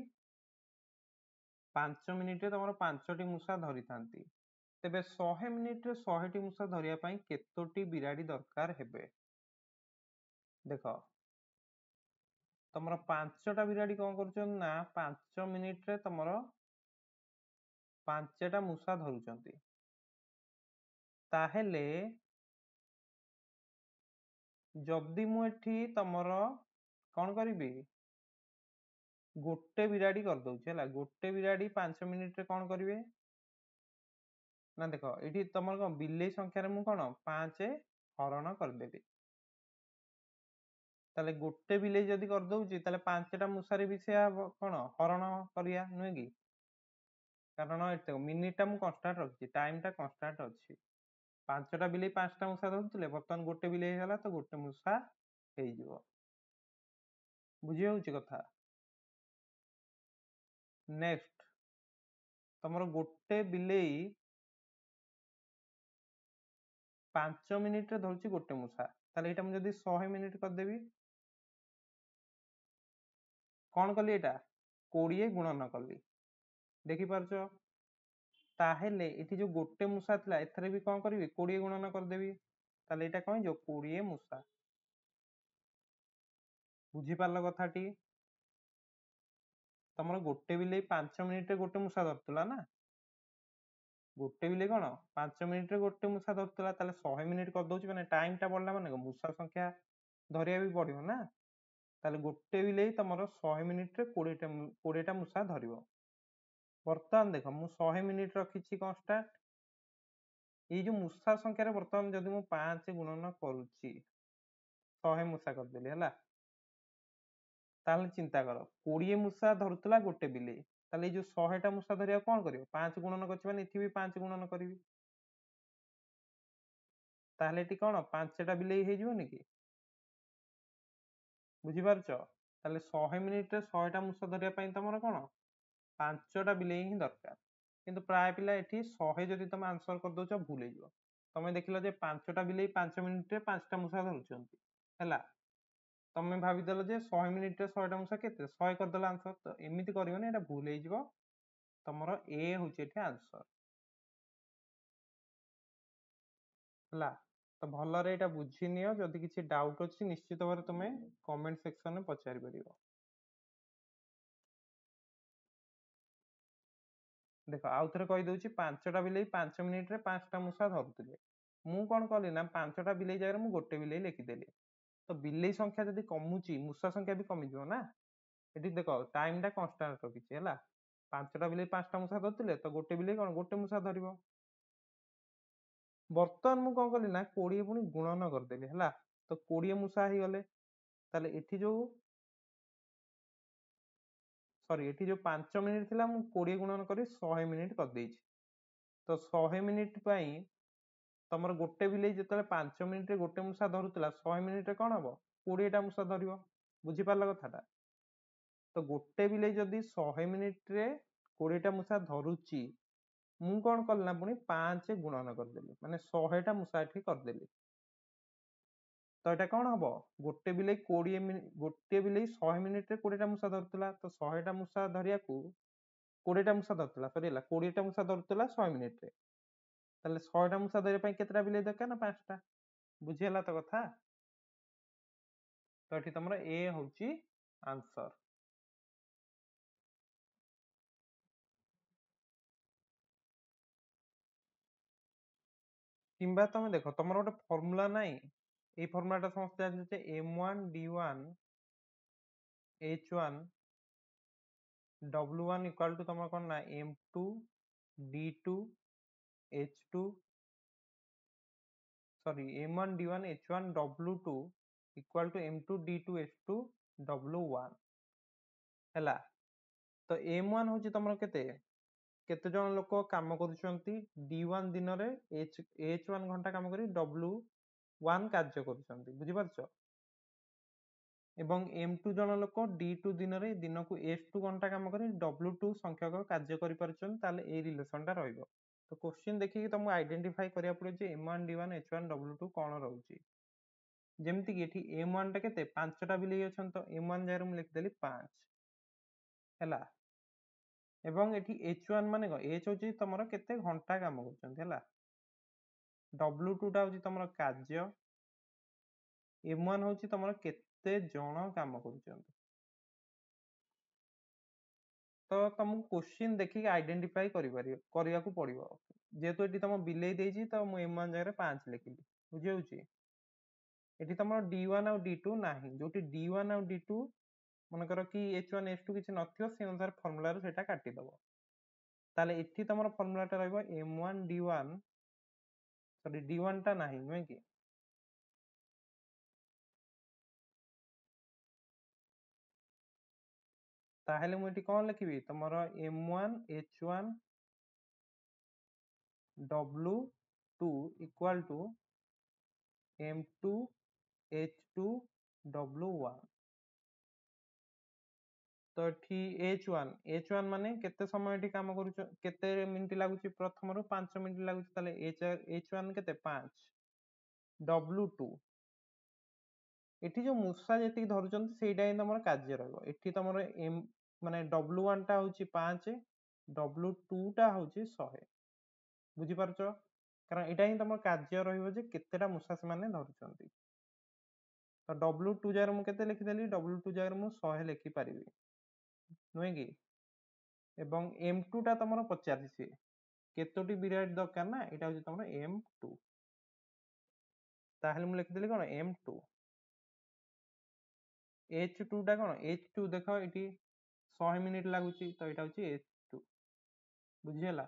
5 ମିନିଟରେ ତମର 5ଟି ମୂଷା ଧରିଥାନ୍ତି। ତେବେ 100 ମିନିଟରେ 100ଟି ମୂଷା ଧରିବା ପାଇଁ କେତୋଟି ବିରାଡ଼ି ଦରକାର ହେବେ? ଦେଖ, ତମର 5ଟା ବିରାଡ଼ି କଣ କରୁଛନ୍ତି ନା 5 ମିନିଟରେ ତମର 5ଟା ମୂଷା ଧରୁଛନ୍ତି। ତାହେଲେ ଯଦି ମୁଁ ଏଠି ତମର କଣ କରିବି? ଗୋଟେ ବିରାଡ଼ି କରିଦଉଛି ହେଲା। ଗୋଟେ ବିରାଡ଼ି 5 ମିନିଟରେ କଣ କରିବେ ନା, ଦେଖ ଏଠି ତମର କଣ ବିଲେଇ ସଂଖ୍ୟାରେ ମୁଁ କଣ 5 ହରଣ କରିଦେବି। ତାହେଲେ ଗୋଟେ ବିଲେଇ ଯଦି କରିଦଉଛି, ତାହେଲେ 5ଟା ମୂଷାରେ ବି ସେୟା କଣ ହରଣ କରିବା ନୁହେଁ କି? କାରଣ ଏତେ ମିନିଟ ଟା ମୁଁ କନଷ୍ଟାଣ୍ଟ ରଖିଛି, ଟାଇମ ଟା କନଷ୍ଟାଣ୍ଟ ଅଛି। 5ଟା ବିଲେଇ 5ଟା ମୂଷା ଧରୁଥିଲେ, ବର୍ତ୍ତମାନ ଗୋଟେ ବିଲେଇ ହେଇଗଲା ତ ଗୋଟେ ମୂଷା ହେଇଯିବ। ବୁଝି ହଉଛି କଥା? ନେକ୍ସଟ, ତମର ଗୋଟେ ବିଲେଇ 5 ମିନିଟରେ ଧରୁଛି ଗୋଟେ ମୂଷା, ତାହେଲେ ଏଇଟା ମୁଁ ଯଦି 100 ମିନିଟ କରିଦେବି, କଣ କଲି? ଏଇଟା 20 ଗୁଣନ କଲି। ଦେଖିପାରୁଛ? ତାହେଲେ ଏଠି ଯୋଉ ଗୋଟେ ମୂଷା ଥିଲା, ଏଥିରେ ବି କଣ କରିବି? 20 ଗୁଣନ କରିଦେବି। ତାହେଲେ ଏଇଟା କଣ ହେଇଯିବ? 20 ମୂଷା। ବୁଝିପାରିଲ କଥାଟି? ତମର ଗୋଟେ ବିଲେଇ 5 ମିନିଟରେ ଗୋଟେ ମୂଷା ଧରୁଥିଲା ନା। ଗୋଟେ ବିଲେଇ କଣ 5 ମିନିଟରେ ଗୋଟେ ମୂଷା ଧରୁଥିଲା, ତାହେଲେ 100 ମିନିଟ କରିଦଉଛି, ମାନେ ଟାଇମ ଟା ବଢିଲା, ମାନେ ମୂଷା ସଂଖ୍ୟା ଧରିବା ବି ବଢିବ ନା। ତାହେଲେ ଗୋଟେ ବିଲେଇ ତମର 100 ମିନିଟରେ 20ଟା ମୂଷା ଧରିବ। ବର୍ତ୍ତମାନ ଦେଖ, ମୁଁ 100 ମିନିଟ ରଖିଛି କନଷ୍ଟାଣ୍ଟ। ଏଇ ଯୋଉ ମୂଷା ସଂଖ୍ୟାରେ ବର୍ତ୍ତମାନ ଯଦି ମୁଁ 5 ଗୁଣନ କରୁଛି, 100 ମୂଷା କରିଦେଲି ହେଲା। ତାହେଲେ ଚିନ୍ତା କର, 20 ମୂଷା ଧରୁଥିଲା ଗୋଟେ ବିଲେଇ, ତାହେଲେ ଏଇ ଯୋଉ 100ଟା ମୂଷା ଧରିବାକୁ କଣ କରିବ? 5 ଗୁଣନ କରିଛି ମାନେ ଏଠି ବି 5 ଗୁଣନ କରିବି। ତାହେଲେ ଏଠି କଣ 5ଟା ବିଲେଇ ହେଇଯିବନି କି? ବୁଝିପାରୁଛ? ତାହେଲେ 100 ମିନିଟରେ 100ଟା ମୂଷା ଧରିବା ପାଇଁ ତମର କଣ 5ଟା ବିଲେଇ ହିଁ ଦରକାର। କିନ୍ତୁ ପ୍ରାୟ ପିଲା ଏଠି 100 ଯଦି ତମେ ଆନ୍ସର କରିଦଉଛ, ଭୁଲ ହେଇଯିବ। ତମେ ଦେଖିଲ ଯେ 5ଟା ବିଲେଇ 5 ମିନିଟରେ 5ଟା ମୂଷା ଧରୁଛନ୍ତି ହେଲା। ତମେ ଭାବିଦେଲ ଯେ 100 ମିନିଟରେ 100ଟା ମୂଷା କେତେ, 100 କରିଦେଲ ଆନ୍ସର। ତ ଏମିତି କରିବନି, ଏଟା ଭୁଲ ହେଇଯିବ। ତମର ଏ ହଉଛି ଏଠି ଆନ୍ସର ହେଲା। ତ ଭଲରେ ଏଇଟା ବୁଝି ନିଅ। ଯଦି କିଛି ଡାଉଟ ଅଛି, ନିଶ୍ଚିତ ଭାବରେ ତମେ କମେଣ୍ଟ ସେକ୍ସନରେ ପଚାରି ପାରିବ। ଦେଖ, ଆଉ ଥରେ କହିଦଉଛି, 5ଟା ବିଲେଇ 5 ମିନିଟରେ 5ଟା ମୂଷା ଧରୁଥିଲେ। ମୁଁ କଣ କଲି ନା 5ଟା ବିଲେଇ ଜାଗାରେ ମୁଁ ଗୋଟେ ବିଲେଇ ଲେଖିଦେଲି। ତ ବିଲେଇ ସଂଖ୍ୟା ଯଦି କମୁଛି, ମୂଷା ସଂଖ୍ୟା ବି କମିଯିବ ନା। ଏଠି ଦେଖ, ଟାଇମ ଟା କନଷ୍ଟାଣ୍ଟ ରଖିଛି ହେଲା। 5ଟା ବିଲେଇ 5ଟା ମୂଷା ଧରୁଥିଲେ, ତ ଗୋଟେ ବିଲେଇ କଣ ଗୋଟେ ମୂଷା ଧରିବ। ବର୍ତ୍ତମାନ ମୁଁ କଣ କଲି ନା 20 ପୁଣି ଗୁଣନ କରିଦେଲି ହେଲା, ତ 20 ମୂଷା ହେଇଗଲେ। ତାହେଲେ ଏଠି ଯୋଉ ଏଠି ଯୋଉ 5 ମିନିଟ୍ ଥିଲା ମୁଁ 20 ଗୁଣନ କରି 100 ମିନିଟ୍ କରିଦେଇଛି। ତ 100 ମିନିଟ୍ ପାଇଁ ତମର ଗୋଟେ ବିଲେଇ ଯେତେବେଳେ 5 ମିନିଟ୍ରେ ଗୋଟେ ମୂଷା ଧରୁଥିଲା, 100 ମିନିଟ୍ରେ କଣ ହବ 20ଟା ମୂଷା ଧରିବ। ବୁଝିପାରିଲ କଥାଟା? ତ ଗୋଟେ ବିଲେଇ ଯଦି 100 ମିନିଟ୍ରେ 20ଟା ମୂଷା ଧରୁଛି, ମୁଁ କଣ କଲି ନା ପୁଣି 5 ଗୁଣନ କରିଦେଲି, ମାନେ 100ଟା ମୂଷା ଏଠି କରିଦେଲି। ତ ଏଟା କଣ ହବ, ଗୋଟେ ବିଲେଇ 100 ମିନିଟ୍ରେ 20ଟା ମୂଷା ଧରୁଥିଲା, ତ 100ଟା ମୂଷା ଧରିବାକୁ 20ଟା ମୂଷା ଧରୁଥିଲା, ସରିଗଲା 20ଟା ମୂଷା ଧରୁଥିଲା 100 ମିନିଟ୍ରେ। ତାହେଲେ 100ଟା ମୂଷା ଧରିବା ପାଇଁ କେତେଟା ବିଲେଇ ଦରକାର ନା 5ଟା। ବୁଝିହେଲା ତ କଥା? ତ ଏଠି ତମର ଏ ହଉଛି ଆନ୍ସର। କିମ୍ବା ତମେ ଦେଖ ତମର ଗୋଟେ ଫର୍ମୁଲା ନାହିଁ, এই ফর্মুলাটা সমস্ত জানছে m1 d1 h1 w1 equal to তোমার কোন না m2 d2 h2 sorry m1 d1 h1 w2 equal to m2 d2 h2 w1 ହେଲା। ତ m1 ହଉଛି ତମର କେତେ ଜଣ ଲୋକ କାମ କରୁଛନ୍ତି d1 ଦିନରେ h1 ଘଣ୍ଟା କାମ କରି w1 କାର୍ଯ୍ୟ କରୁଛନ୍ତି, ବୁଝିପାରୁଛ? ଏବଂ m2 ଜଣ ଲୋକ d2 ଦିନରେ ଦିନକୁ h2 ଘଣ୍ଟା କାମ କରି w2 ସଂଖ୍ୟକ କାର୍ଯ୍ୟ କରିପାରୁଛନ୍ତି, ତାହେଲେ ଏଇ ରିଲେସନଟା ରହିବ। ତ କ୍ୱେଶ୍ଚିନ୍ ଦେଖିକି ତମକୁ ଆଇଡେଣ୍ଟିଫାଇ କରିବାକୁ ପଡିବ ଯେ m1 d1 h1 w2 କଣ ରହୁଛି। ଯେମିତି କି ଏଠି m1 ଟା କେତେ 5ଟା ବିଲେଇ ଅଛନ୍ତି, ତ m1 ଜାଗାରେ ମୁଁ ଲେଖିଦେଲି 5 ହେଲା। ଏବଂ ଏଠି h1 ମାନେ କଣ, h ହଉଛି ତମର କେତେ ଘଣ୍ଟା କାମ କରୁଛନ୍ତି ହେଲା, w2 ଟା ହଉଛି ତମର କାର୍ଯ୍ୟ, m1 ହଉଛି ତମର କେତେ ଜଣ କାମ କରୁଛନ୍ତି। ତ ତମକୁ କ୍ୱେଶ୍ଚିନ୍ ଦେଖିକି ଆଇଡେଣ୍ଟିଫାଇ କରିବାକୁ ପଡିବ। ଯେହେତୁ ଏଠି ତମ ବିଲେଇ ଦେଇଛି ତ ମୁଁ m1 ଜାଗାରେ 5 ଲେଖିଲି। ବୁଝିଯାଉଛି? ଏଠି ତମର d1 ଆଉ d2 ନାହିଁ, ଯୋଉଠି d1 ଆଉ d2 ମନେକର କି h1 h2 କିଛି ନଥିବ, ସେ ଅନୁସାରେ ଫର୍ମୁଲାରୁ ସେଟା କାଟିଦବ। ତାହେଲେ ଏଠି ତମର ଫର୍ମୁଲାଟା ରହିବ m1 d1 ସରି d1 ଟା ନାହିଁ ନୁହେଁ କି, ତାହେଲେ ମୁଁ ଏଠି କଣ ଲେଖିବି, ତମର m1 h1 w2 equal to m2 h2 w1। ତ ଏଠି h1 ମାନେ କେତେ ସମୟ ଏଠି କାମ କରୁଛ, କେତେ ମିନିଟ୍ ଲାଗୁଛି, ପ୍ରଥମରୁ 5 ମିନିଟ୍ ଲାଗୁଛି, ତାହେଲେ h1 କେତେ 5 w2 ଏଠି ଯୋଉ ମୂଷା ଯେତିକି ଧରୁଛନ୍ତି ସେଇଟା ହିଁ ତମର କାର୍ଯ୍ୟ ରହିବ। ଏଠି ତମର ମାନେ w1 ଟା ହଉଛି 5, w2 ଟା ହଉଛି 100। ବୁଝିପାରୁଛ? କାରଣ ଏଇଟା ହିଁ ତମର କାର୍ଯ୍ୟ ରହିବ ଯେ କେତେଟା ମୂଷା ସେମାନେ ଧରୁଛନ୍ତି। ତ w2 ଜାଗାରେ ମୁଁ କେତେ ଲେଖିଦେଲି, w2 ଜାଗାରେ ମୁଁ 100 ଲେଖିପାରିବି ନୁହେଁ କି। ଏବଂ m2 ଟା ତମର ପଚାରିଛି କେତୋଟି ବିରାଟ ଦରକାର ନା, ଏଇଟା ହଉଛି ତମର m2, ତାହେଲେ ମୁଁ ଲେଖିଦେଲି କଣ m2। h2 ଟା କଣ, h2 ଦେଖ ଏଠି 100 ମିନିଟ୍ ଲାଗୁଛି, ତ ଏଇଟା ହଉଛି h2। ବୁଝିହେଲା?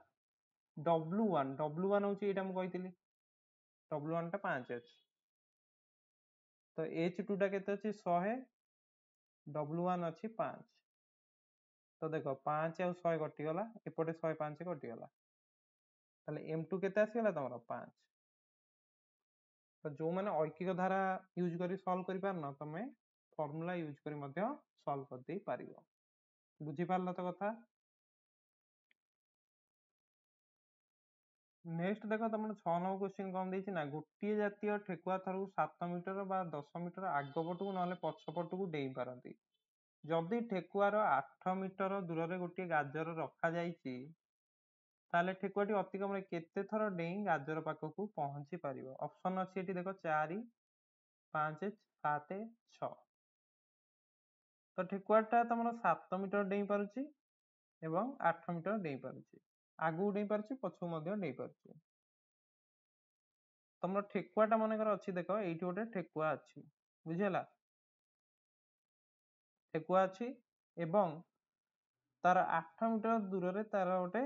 w1 ହଉଛି ଏଇଟା ମୁଁ କହିଥିଲି, w1 ଟା 5 ଅଛି, ତ h2 ଟା କେତେ ଅଛି 100, w1 ଅଛି 5। ତ ଦେଖ 5 ଆଉ 100 କଟିଗଲା, ଏପଟେ 105 କଟିଗଲା, ତାହେଲେ m2 କେତେ ଆସିଗଲା ତମର 5। ତ ଯୋଉମାନେ ଐକିକ ଧାରା ୟୁଜ କରି ସଲ୍ଭ କରିପାରୁନ, ତମେ ଫର୍ମୁଲା ୟୁଜ କରି ମଧ୍ୟ ସଲ୍ଭ କରିଦେଇ ପାରିବ। ବୁଝିପାରିଲ ତ କଥା? ନେକ୍ସଟ ଦେଖ ତମର 6 ନମ୍ବର କ୍ୱେଶ୍ଚିନ୍ କଣ ଦେଇଛି ନା, ଗୋଟିଏ ଜାତୀୟ ଠେକୁଆ ଥରକୁ 7 ମିଟର ବା 10 ମିଟର ଆଗ ପଟକୁ ନହେଲେ ପଛ ପଟକୁ ଡେଇଁ ପାରନ୍ତି। ଯଦି ଠେକୁଆର 8 ମିଟର ଦୂରରେ ଗୋଟିଏ ଗାଜର ରଖାଯାଇଛି, ତାହେଲେ ଠେକୁଆଟି ଅତି କମରେ କେତେ ଥର ଡେଇଁ ଗାଜର ପାଖକୁ ପହଞ୍ଚି ପାରିବ। ଅପସନ ଅଛି ଏଠି ଦେଖ 4, 5, 7, 6। ତ ଠେକୁଆଟା ତମର 7 ମିଟର ଡେଇଁ ପାରୁଛି ଏବଂ 8 ମିଟର ଡେଇଁ ପାରୁଛି, ଆଗକୁ ଡେଇଁ ପାରୁଛି, ପଛକୁ ମଧ୍ୟ ଡେଇଁ ପାରୁଛି। ତମର ଠେକୁଆଟା ମନେକର ଅଛି, ଦେଖ ଏଇଠି ଗୋଟେ ଠେକୁଆ ଅଛି, ବୁଝିହେଲା, ଠେକୁଆ ଅଛି ଏବଂ ତାର 8 ମିଟର ଦୂରରେ ତାର ଗୋଟେ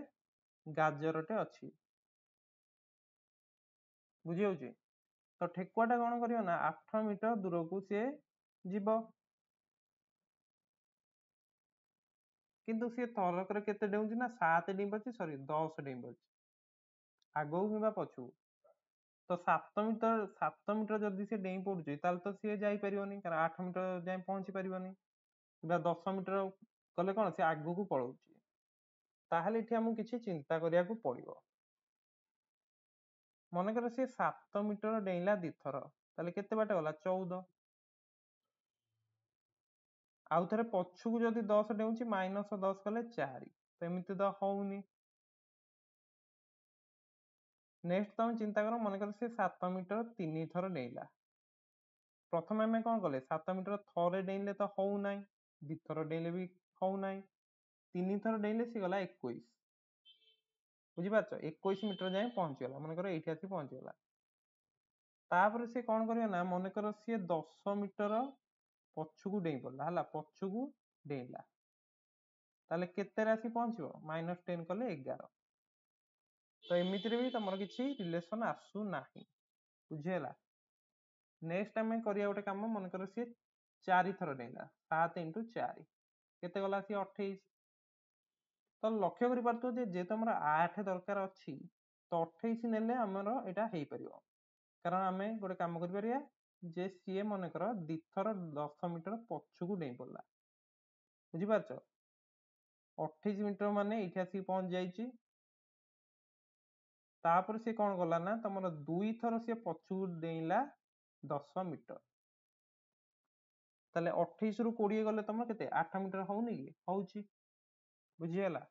ଗାଜରଟେ ଅଛି। ବୁଝି ହଉଛି। ତ ଠେକୁଆଟା କଣ କରିବ ନା 8 ମିଟର ଦୂରକୁ ସିଏ ଯିବ, କିନ୍ତୁ ସିଏ ଥରକରେ କେତେ ଡେଉଁଛି ନା 7 ଡେଇଁ ପାରୁଛି, ସରି 10 ଡେଇଁ ପାରୁଛି ଆଗକୁ କିମ୍ବା ପଛକୁ। ତ 7 ମିଟର ଯଦି ସେ ଡେଇଁ ପଡୁଛି ତାହେଲେ ତ ସିଏ ଯାଇପାରିବନି, କାରଣ 8 ମିଟର ଯାଏ ପହଞ୍ଚି ପାରିବନି, କିମ୍ବା 10 ମିଟର କଲେ କଣ ସେ ଆଗକୁ ପଳଉଛି। ତାହେଲେ ଏଠି ଆମକୁ କିଛି ଚିନ୍ତା କରିବାକୁ ପଡିବ। ମନେକର ସେ 7 ମିଟର ଡେଇଁଲା ଦିଥର, ତାହେଲେ କେତେ ବାଟ ଗଲା 14। ଆଉ ଥରେ ପଛକୁ ଯଦି 10 ଡେଉଁଛି -10 କଲେ 4, ତ ଏମିତି ତ ହଉନି। ନେକ୍ସଟ ତମେ ଚିନ୍ତା କର, ମନେକର ସେ 7 ମିଟର 3 ଥର ଡେଇଁଲା। ପ୍ରଥମେ ଆମେ କଣ କଲେ, 7 ମିଟର ଥରେ ଡେଇଁଲେ ତ ହଉନାହିଁ, 2 ଥର ଡେଇଁଲେ ବି ହଉନାହିଁ, 3 ଥର ଡେଇଁଲେ ସେ ଗଲା 21। ବୁଝିପାରୁଛ, 21 ମିଟର ଯାଏ ପହଞ୍ଚିଗଲା, ମନେକର ଏଇଠି ଆସି ପହଞ୍ଚିଗଲା। ତାପରେ ସେ କଣ କରିବ ନା, ମନେକର ସିଏ 10 ମିଟର ପଛକୁ ଡେଇଁ ପଡିଲା, ହେଲା, ପଛକୁ ଡେଇଁଲା, ତାହେଲେ କେତେରେ ଆସି ପହଞ୍ଚିବ, -10 କଲେ 11। ତ ଏମିତିରେ ବି ତମର କିଛି ରିଲେସନ ଆସୁନାହିଁ, ବୁଝିହେଲା। ନେକ୍ସଟ ଆମେ କରିବା ଗୋଟେ କାମ, ମନେକର ସିଏ 4 ଥର ଡେଇଁଲା, 7 × 4 କେତେ ଗଲା, ସିଏ 28। ତ ଲକ୍ଷ୍ୟ କରିପାରୁଥିବ ଯେ ଯେହେତୁ ଆମର 8 ଦରକାର ଅଛି, ତ 28 ନେଲେ ଆମର ଏଇଟା ହେଇପାରିବ, କାରଣ ଆମେ ଗୋଟେ କାମ କରିପାରିବା ଯେ ସିଏ ମନେକର 2 ଥର 10 ମିଟର ପଛକୁ ଡେଇଁ ପଡିଲା, ବୁଝିପାରୁଛ। 28 ମିଟର ମାନେ ଏଇଠି ଆସିକି ପହଞ୍ଚି ଯାଇଛି। ତାପରେ ସେ କଣ କଲା ନା, ତମର 2 ଥର ସିଏ ପଛକୁ ଡେଇଁଲା 10 ମିଟର, ତାହେଲେ 28 ରୁ 20 ଗଲେ ତମର କେତେ, 8 ମିଟର ହଉନି କି, ହଉଛି, ବୁଝିହେଲା।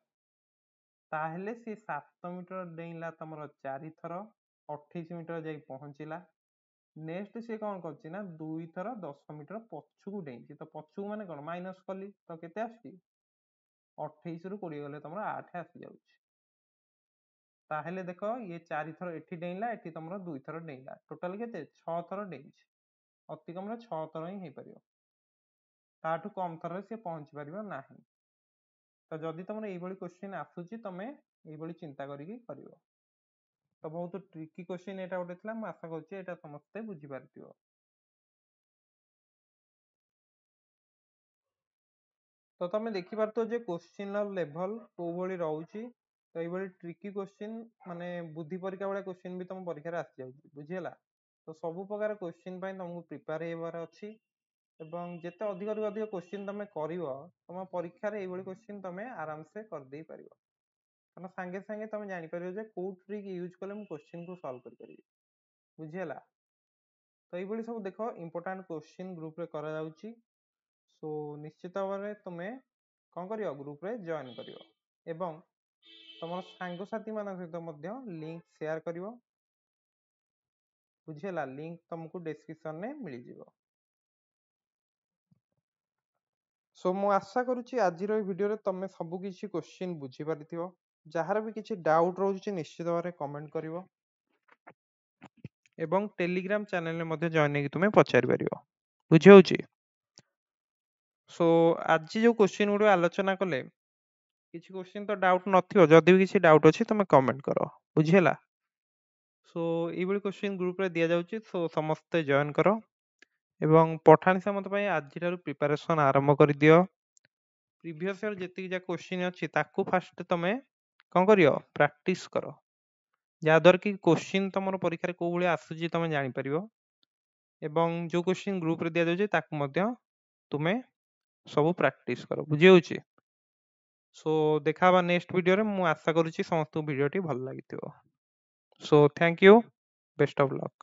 ତାହେଲେ ସେ 7 ମିଟର ଡେଇଁଲା ତମର 4 ଥର, 28 ମିଟର ଯାଇ ପହଞ୍ଚିଲା। ନେକ୍ସଟ ସେ କଣ କରୁଛି ନା 2 ଥର 10 ମିଟର ପଛକୁ ଡେଇଁଛି, ତ ପଛକୁ ମାନେ କଣ, ମାଇନସ କଲି, ତ କେତେ ଆସୁଛି, 28 ରୁ 20 ଗଲେ ତମର 8 ଆସିଯାଉଛି। ତାହେଲେ ଦେଖ, ଇଏ 4 ଥର ଏଠି ଡେଇଁଲା, ଏଠି ତମର 2 ଥର ଡେଇଁଲା, ଟୋଟାଲ କେତେ, 6 ଥର ଡେଇଁଛି। ଅତି କମରେ 6 ଥର ହିଁ ହେଇପାରିବ, ତାଠୁ କମ ଥରରେ ସେ ପହଞ୍ଚି ପାରିବ ନାହିଁ। ତ ଯଦି ତମର ଏଇଭଳି କ୍ୱେଶ୍ଚିନ୍ ଆସୁଛି, ତମେ ଏଇଭଳି ଚିନ୍ତା କରିକି କରିବ। ତ ବହୁତ ଟ୍ରିକି କ୍ୱେଶ୍ଚିନ୍ ଏଇଟା ଗୋଟେ ଥିଲା, ମୁଁ ଆଶା କରୁଛି ଏଇଟା ସମସ୍ତେ ବୁଝିପାରିଥିବ। ତ ତମେ ଦେଖିପାରୁଥିବ ଯେ କ୍ୱେଶ୍ଚିନ୍ ର ଲେଭଲ କୋଉ ଭଳି ରହୁଛି। ତ ଏଇଭଳି ଟ୍ରିକି କ୍ୱେଶ୍ଚିନ୍, ମାନେ ବୁଦ୍ଧି ପରୀକ୍ଷା ଭଳିଆ କ୍ୱେଶ୍ଚିନ୍ ବି ତମ ପରୀକ୍ଷାରେ ଆସିଯାଉଛି, ବୁଝିହେଲା। ତ ସବୁ ପ୍ରକାର କ୍ୱେଶ୍ଚିନ୍ ପାଇଁ ତମକୁ ପ୍ରିପେୟାର ହେବାର ଅଛି, ଏବଂ ଯେତେ ଅଧିକରୁ ଅଧିକ କ୍ୱେଶ୍ଚିନ୍ ତମେ କରିବ, ତମ ପରୀକ୍ଷାରେ ଏଇଭଳି କ୍ୱେଶ୍ଚିନ୍ ତମେ ଆରାମସେ କରିଦେଇ ପାରିବ, କାରଣ ସାଙ୍ଗେ ସାଙ୍ଗେ ତମେ ଜାଣିପାରିବ ଯେ କୋଉ ଟ୍ରିକ୍ ୟୁଜ୍ କଲେ ମୁଁ କ୍ୱେଶ୍ଚିନ୍ କୁ ସଲ୍ଭ କରିପାରିବି, ବୁଝିହେଲା। ତ ଏଇଭଳି ସବୁ ଦେଖ ଇମ୍ପୋର୍ଟାଣ୍ଟ କ୍ୱେଶ୍ଚିନ୍ ଗ୍ରୁପରେ କରାଯାଉଛି। ସୋ ନିଶ୍ଚିତ ଭାବରେ ତୁମେ କଣ କରିବ, ଗ୍ରୁପରେ ଜଏନ୍ କରିବ, ଏବଂ ତମର ସାଙ୍ଗସାଥୀ ମାନଙ୍କ ସହିତ ମଧ୍ୟ ଲିଙ୍କ ସେୟାର କରିବ, ବୁଝିହେଲା। ଲିଙ୍କ ତମକୁ ଡେସ୍କ୍ରିପସନରେ ମିଳିଯିବ। ସୋ ମୁଁ ଆଶା କରୁଛି ଆଜିର এই ଭିଡିଓରେ ତମେ ସବୁ କିଛି କ୍ୱେଶ୍ଚିନ୍ ବୁଝିପାରିଥିବ। ଯାହାର ବି କିଛି ଡାଉଟ୍ ରହୁଛି ନିଶ୍ଚିତ ଭାବରେ କମେଣ୍ଟ କରିବ, ଏବଂ ଟେଲିଗ୍ରାମ ଚ୍ୟାନେଲରେ ମଧ୍ୟ ଜଏନ୍ ହେଇକି ତୁମେ ପଚାରି ପାରିବ, ବୁଝି ହଉଛି। ସୋ ଆଜି ଯୋଉ କ୍ୱେଶ୍ଚିନ୍ ଗୁଡିକ ଆଲୋଚନା କଲେ, କିଛି କ୍ୱେଶ୍ଚିନ୍ ତ ଡାଉଟ୍ ନଥିବ, ଯଦି ବି କିଛି ଡାଉଟ୍ ଅଛି ତମେ କମେଣ୍ଟ କର, ବୁଝିହେଲା। ସୋ ଏଇଭଳି କ୍ୱେଶ୍ଚିନ୍ ଗ୍ରୁପରେ ଦିଆଯାଉଛି, ସୋ ସମସ୍ତେ ଜଏନ୍ କର, ଏବଂ ପଠାଣି ସାମନ୍ତ ପାଇଁ ଆଜିଠାରୁ ପ୍ରିପାରେସନ୍ ଆରମ୍ଭ କରିଦିଅ। ପ୍ରିଭିୟସ୍ ଇୟର ଯେତିକି ଯାକ କ୍ୱେଶ୍ଚିନ୍ ଅଛି ତାକୁ ଫାଷ୍ଟ ତମେ କଣ କରିବ, ପ୍ରାକ୍ଟିସ୍ କର, ଯାହାଦ୍ୱାରା କି କ୍ୱେଶ୍ଚିନ୍ ତମର ପରୀକ୍ଷାରେ କୋଉ ଭଳିଆ ଆସୁଛି ତମେ ଜାଣିପାରିବ, ଏବଂ ଯୋଉ କ୍ୱେଶ୍ଚିନ୍ ଗ୍ରୁପରେ ଦିଆଯାଉଛି ତାକୁ ମଧ୍ୟ ତୁମେ ସବୁ ପ୍ରାକ୍ଟିସ୍ କର, ବୁଝି ହଉଛି। ସୋ ଦେଖା ହବା ନେକ୍ସଟ ଭିଡିଓରେ। ମୁଁ ଆଶା କରୁଛି ସମସ୍ତଙ୍କୁ ଭିଡିଓଟି ଭଲ ଲାଗିଥିବ। So thank you, best of lock.